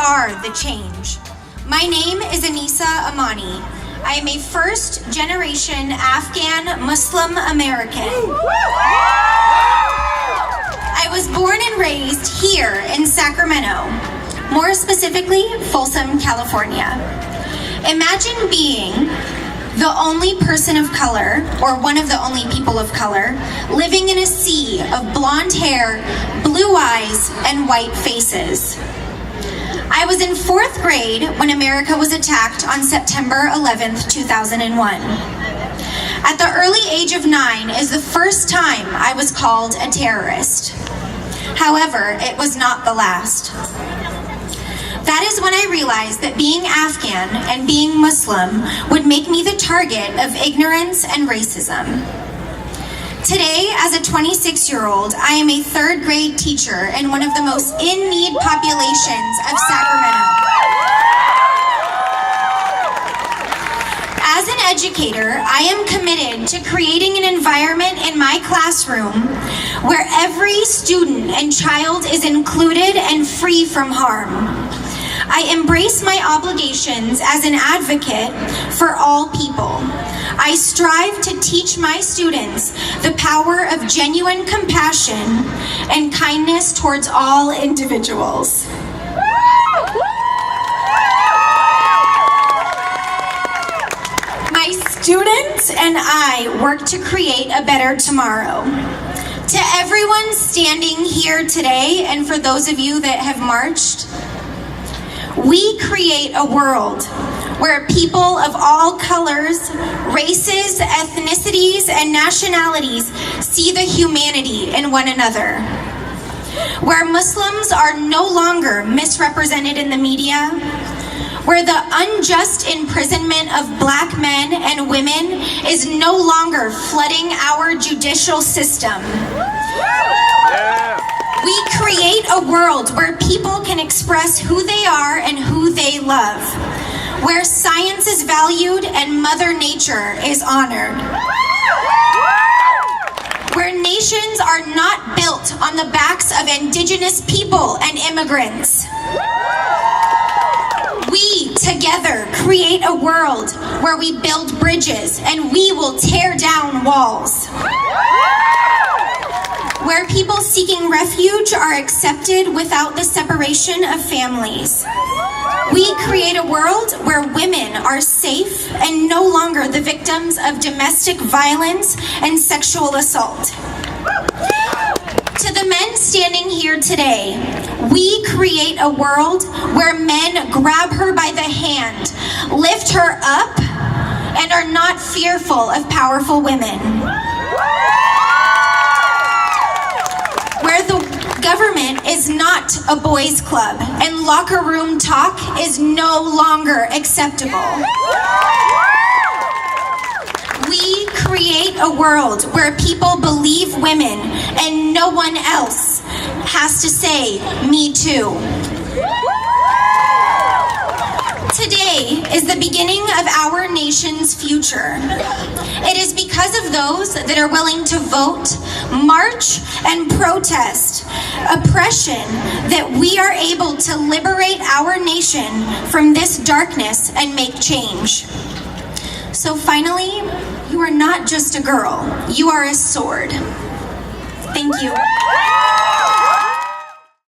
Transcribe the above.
are the change. My name is Anisa Amani. I am a first-generation Afghan Muslim American. I was born and raised here in Sacramento, more specifically, Folsom, California. Imagine being the only person of color, or one of the only people of color, living in a sea of blonde hair, blue eyes, and white faces. I was in 4th grade when America was attacked on September 11th, 2001. At the early age of 9 is the first time I was called a terrorist. However, it was not the last. That is when I realized that being Afghan and being Muslim would make me the target of ignorance and racism. Today, as a 26-year-old, I am a 3rd grade teacher in one of the most in-need populations of Sacramento. As an educator, I am committed to creating an environment in my classroom where every student and child is included and free from harm. I embrace my obligations as an advocate for all people. I strive to teach my students the power of genuine compassion and kindness towards all individuals. My students and I work to create a better tomorrow. To everyone standing here today, and for those of you that have marched, we create a world where people of all colors, races, ethnicities, and nationalities see the humanity in one another. Where Muslims are no longer misrepresented in the media, where the unjust imprisonment of Black men and women is no longer flooding our judicial system. We create a world where people can express who they are and who they love, where science is valued and Mother Nature is honored, where nations are not built on the backs of indigenous people and immigrants. We together create a world where we build bridges and we will tear down walls. Where people seeking refuge are accepted without the separation of families. We create a world where women are safe and no longer the victims of domestic violence and sexual assault. To the men standing here today, we create a world where men grab her by the hand, lift her up, and are not fearful of powerful women. Where the government is not a boys' club and locker room talk is no longer acceptable. We create a world where people believe women and no one else has to say, "Me too." Today is the beginning of our nation's future. It is because of those that are willing to vote, march, and protest oppression that we are able to liberate our nation from this darkness and make change. So finally, you are not just a girl, you are a sword. Thank you.